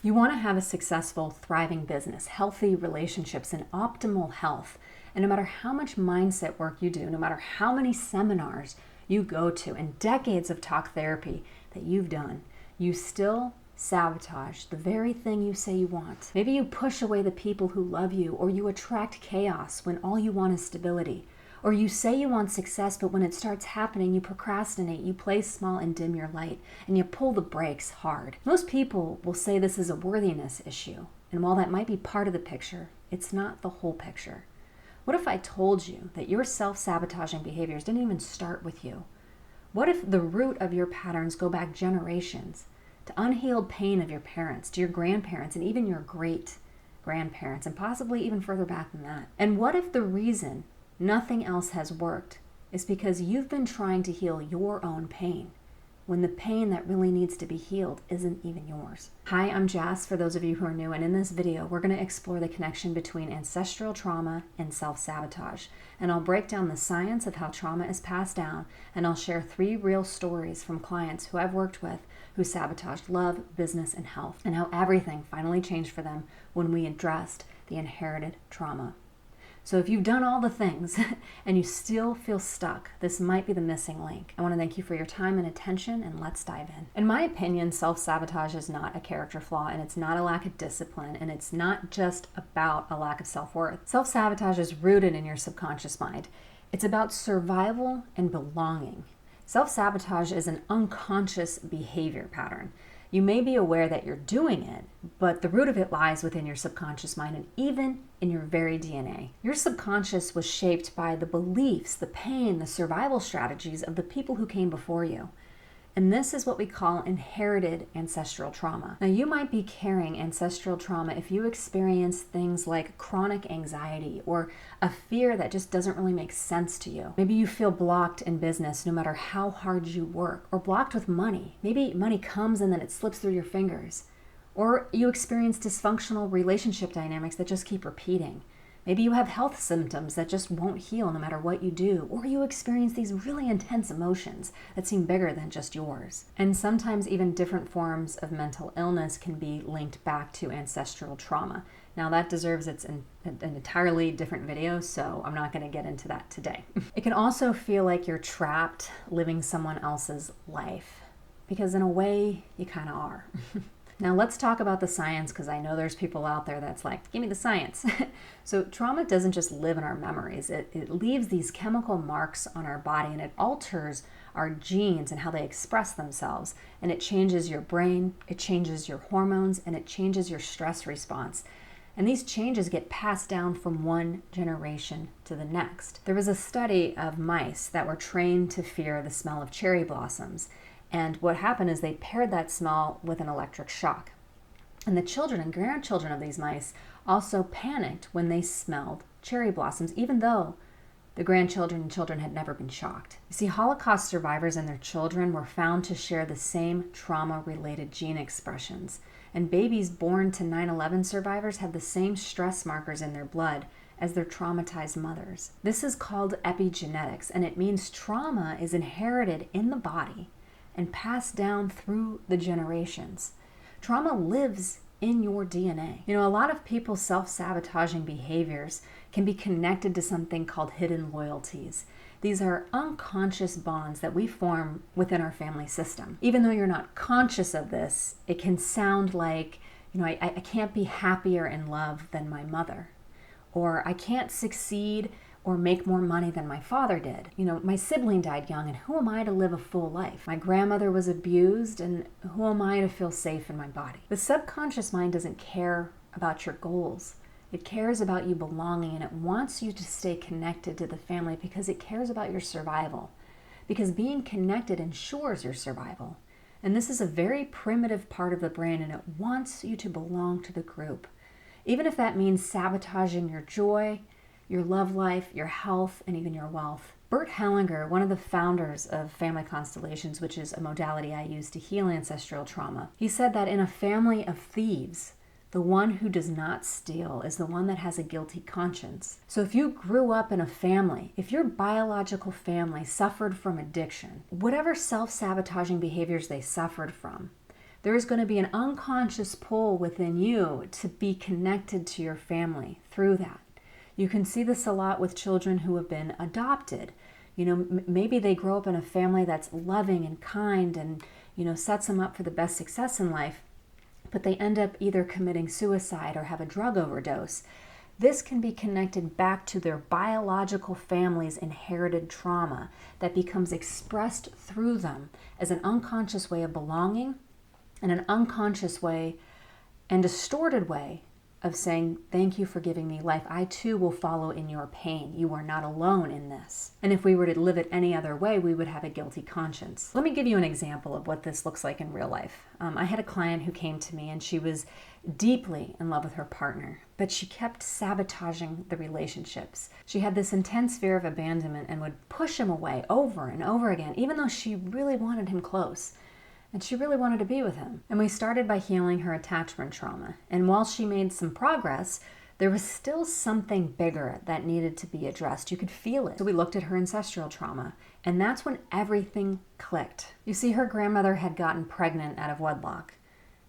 You want to have a successful, thriving business, healthy relationships, and optimal health. And no matter how much mindset work you do, no matter how many seminars you go to, and decades of talk therapy that you've done, you still sabotage the very thing you say you want. Maybe you push away the people who love you, or you attract chaos when all you want is stability. Or you say you want success, but when it starts happening, you procrastinate, you play small and dim your light, and you pull the brakes hard. Most people will say this is a worthiness issue, and while that might be part of the picture, it's not the whole picture. What if I told you that your self-sabotaging behaviors didn't even start with you? What if the root of your patterns go back generations to unhealed pain of your parents, to your grandparents, and even your great-grandparents, and possibly even further back than that? And what if the reason nothing else has worked is because you've been trying to heal your own pain when the pain that really needs to be healed isn't even yours? Hi, I'm Jess, for those of you who are new, and in this video, we're going to explore the connection between ancestral trauma and self-sabotage. And I'll break down the science of how trauma is passed down, and I'll share 3 real stories from clients who I've worked with who sabotaged love, business, and health, and how everything finally changed for them when we addressed the inherited trauma. So if you've done all the things and you still feel stuck, this might be the missing link. I want to thank you for your time and attention, and let's dive in. In my opinion, self-sabotage is not a character flaw, and it's not a lack of discipline, and it's not just about a lack of self-worth. Self-sabotage is rooted in your subconscious mind. It's about survival and belonging. Self-sabotage is an unconscious behavior pattern. You may be aware that you're doing it, but the root of it lies within your subconscious mind and even in your very DNA. Your subconscious was shaped by the beliefs, the pain, the survival strategies of the people who came before you. And this is what we call inherited ancestral trauma. Now, you might be carrying ancestral trauma if you experience things like chronic anxiety or a fear that just doesn't really make sense to you. Maybe you feel blocked in business no matter how hard you work, or blocked with money. Maybe money comes and then it slips through your fingers. Or you experience dysfunctional relationship dynamics that just keep repeating. Maybe you have health symptoms that just won't heal no matter what you do, or you experience these really intense emotions that seem bigger than just yours. And sometimes even different forms of mental illness can be linked back to ancestral trauma. Now that deserves an entirely different video, so I'm not going to get into that today. It can also feel like you're trapped living someone else's life, because in a way you kind of are. Now let's talk about the science, because I know there's people out there that's like, give me the science. So trauma doesn't just live in our memories. It leaves these chemical marks on our body, and it alters our genes and how they express themselves. And it changes your brain, it changes your hormones, and it changes your stress response. And these changes get passed down from one generation to the next. There was a study of mice that were trained to fear the smell of cherry blossoms. And what happened is they paired that smell with an electric shock. And the children and grandchildren of these mice also panicked when they smelled cherry blossoms, even though the grandchildren and children had never been shocked. You see, Holocaust survivors and their children were found to share the same trauma-related gene expressions. And babies born to 9/11 survivors had the same stress markers in their blood as their traumatized mothers. This is called epigenetics, and it means trauma is inherited in the body and passed down through the generations. Trauma lives in your DNA. You know, a lot of people's self-sabotaging behaviors can be connected to something called hidden loyalties. These are unconscious bonds that we form within our family system. Even though you're not conscious of this, it can sound like, you know, I can't be happier in love than my mother, or I can't succeed or make more money than my father did. You know, my sibling died young, and who am I to live a full life? My grandmother was abused, and who am I to feel safe in my body? The subconscious mind doesn't care about your goals. It cares about you belonging, and it wants you to stay connected to the family because it cares about your survival. Because being connected ensures your survival. And this is a very primitive part of the brain, and it wants you to belong to the group. Even if that means sabotaging your joy, your love life, your health, and even your wealth. Bert Hellinger, one of the founders of family constellations, which is a modality I use to heal ancestral trauma, he said that in a family of thieves, the one who does not steal is the one that has a guilty conscience. So if you grew up in a family, if your biological family suffered from addiction, whatever self-sabotaging behaviors they suffered from, there is going to be an unconscious pull within you to be connected to your family through that. You can see this a lot with children who have been adopted. Maybe they grow up in a family that's loving and kind and, sets them up for the best success in life, but they end up either committing suicide or have a drug overdose. This can be connected back to their biological family's inherited trauma that becomes expressed through them as an unconscious way of belonging and an unconscious way and distorted way of saying, thank you for giving me life. I too will follow in your pain. You are not alone in this. And if we were to live it any other way, we would have a guilty conscience. Let me give you an example of what this looks like in real life. I had a client who came to me and she was deeply in love with her partner, but she kept sabotaging the relationships. She had this intense fear of abandonment and would push him away over and over again, even though she really wanted him close. And she really wanted to be with him. And we started by healing her attachment trauma. And while she made some progress, there was still something bigger that needed to be addressed. You could feel it. So we looked at her ancestral trauma. And that's when everything clicked. You see, her grandmother had gotten pregnant out of wedlock.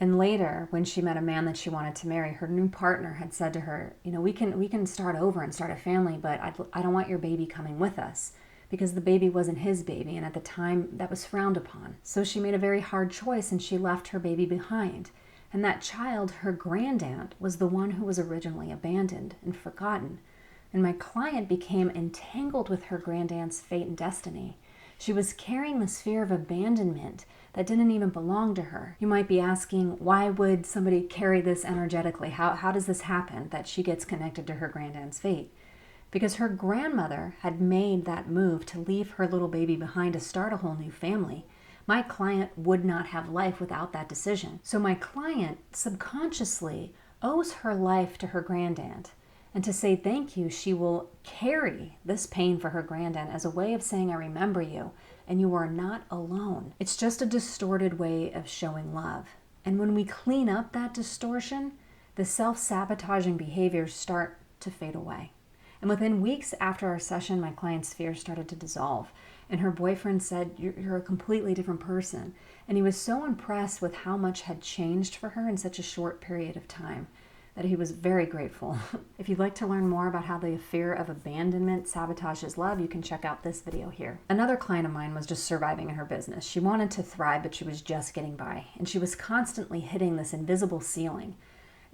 And later, when she met a man that she wanted to marry, her new partner had said to her, we can start over and start a family, but I don't want your baby coming with us, because the baby wasn't his baby, and at the time that was frowned upon. So she made a very hard choice and she left her baby behind. And that child, her grandaunt, was the one who was originally abandoned and forgotten. And my client became entangled with her grandaunt's fate and destiny. She was carrying this fear of abandonment that didn't even belong to her. You might be asking, why would somebody carry this energetically? How does this happen, that she gets connected to her grandaunt's fate? Because her grandmother had made that move to leave her little baby behind to start a whole new family. My client would not have life without that decision. So my client subconsciously owes her life to her grandaunt. And to say thank you, she will carry this pain for her grandaunt as a way of saying, I remember you, and you are not alone. It's just a distorted way of showing love. And when we clean up that distortion, the self-sabotaging behaviors start to fade away. And within weeks after our session, my client's fear started to dissolve. And her boyfriend said, you're a completely different person. And he was so impressed with how much had changed for her in such a short period of time that he was very grateful. If you'd like to learn more about how the fear of abandonment sabotages love, you can check out this video here. Another client of mine was just surviving in her business. She wanted to thrive, but she was just getting by. And she was constantly hitting this invisible ceiling.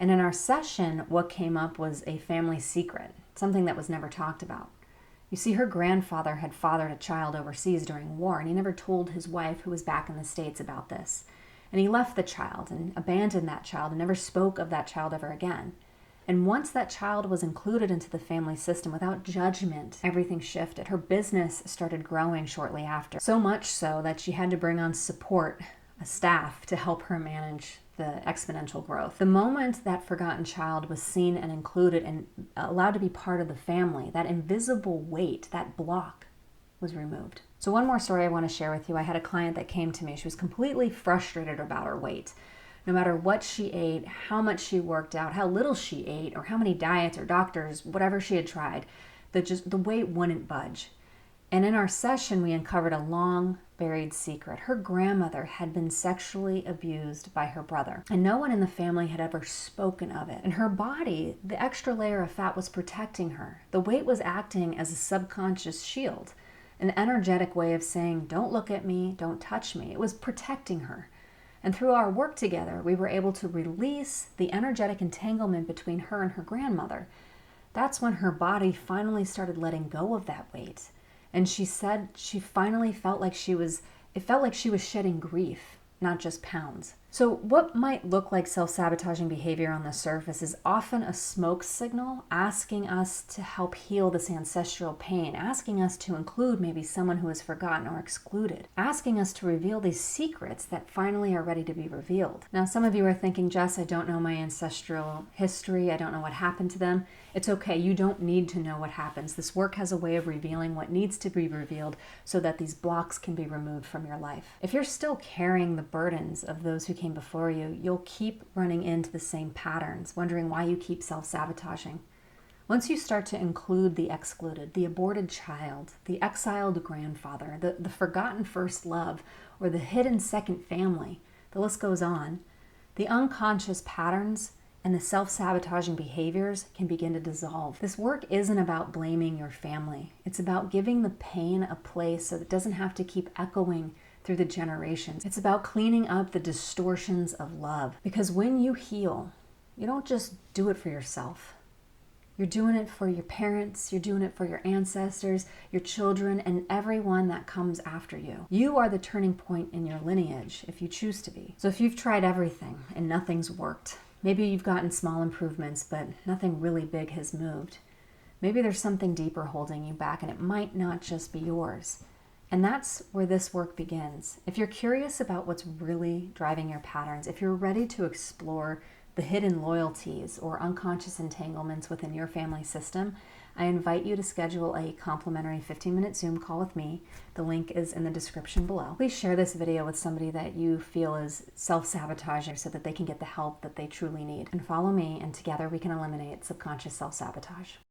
And in our session, what came up was a family secret, something that was never talked about. You see, her grandfather had fathered a child overseas during war, and he never told his wife, who was back in the States, about this. And he left the child and abandoned that child and never spoke of that child ever again. And once that child was included into the family system without judgment, everything shifted. Her business started growing shortly after, so much so that she had to bring on support, a staff, to help her manage the exponential growth. The moment that forgotten child was seen and included and allowed to be part of the family, that invisible weight, that block, was removed. So one more story I want to share with you. I had a client that came to me. She was completely frustrated about her weight. No matter what she ate, how much she worked out, how little she ate, or how many diets or doctors, whatever she had tried, the weight wouldn't budge. And in our session, we uncovered a long buried secret. Her grandmother had been sexually abused by her brother, and no one in the family had ever spoken of it. And her body, the extra layer of fat, was protecting her. The weight was acting as a subconscious shield, an energetic way of saying, don't look at me, don't touch me. It was protecting her. And through our work together, we were able to release the energetic entanglement between her and her grandmother. That's when her body finally started letting go of that weight. And she said she finally felt like she was shedding grief, not just pounds. So what might look like self-sabotaging behavior on the surface is often a smoke signal asking us to help heal this ancestral pain, asking us to include maybe someone who is forgotten or excluded, asking us to reveal these secrets that finally are ready to be revealed. Now, some of you are thinking, Jess, I don't know my ancestral history. I don't know what happened to them. It's okay. You don't need to know what happens. This work has a way of revealing what needs to be revealed so that these blocks can be removed from your life. If you're still carrying the burdens of those who came before you, you'll keep running into the same patterns, wondering why you keep self-sabotaging. Once you start to include the excluded, the aborted child, the exiled grandfather, the forgotten first love, or the hidden second family, The list goes on. The unconscious patterns and the self-sabotaging behaviors can begin to dissolve. This work isn't about blaming your family. It's about giving the pain a place so that it doesn't have to keep echoing through the generations. It's about cleaning up the distortions of love. Because when you heal, you don't just do it for yourself. You're doing it for your parents, you're doing it for your ancestors, your children, and everyone that comes after you. You are the turning point in your lineage if you choose to be. So if you've tried everything and nothing's worked, maybe you've gotten small improvements, but nothing really big has moved. Maybe there's something deeper holding you back, and it might not just be yours. And that's where this work begins. If you're curious about what's really driving your patterns, if you're ready to explore the hidden loyalties or unconscious entanglements within your family system, I invite you to schedule a complimentary 15-minute Zoom call with me. The link is in the description below. Please share this video with somebody that you feel is self-sabotaging so that they can get the help that they truly need. And follow me, and together we can eliminate subconscious self-sabotage.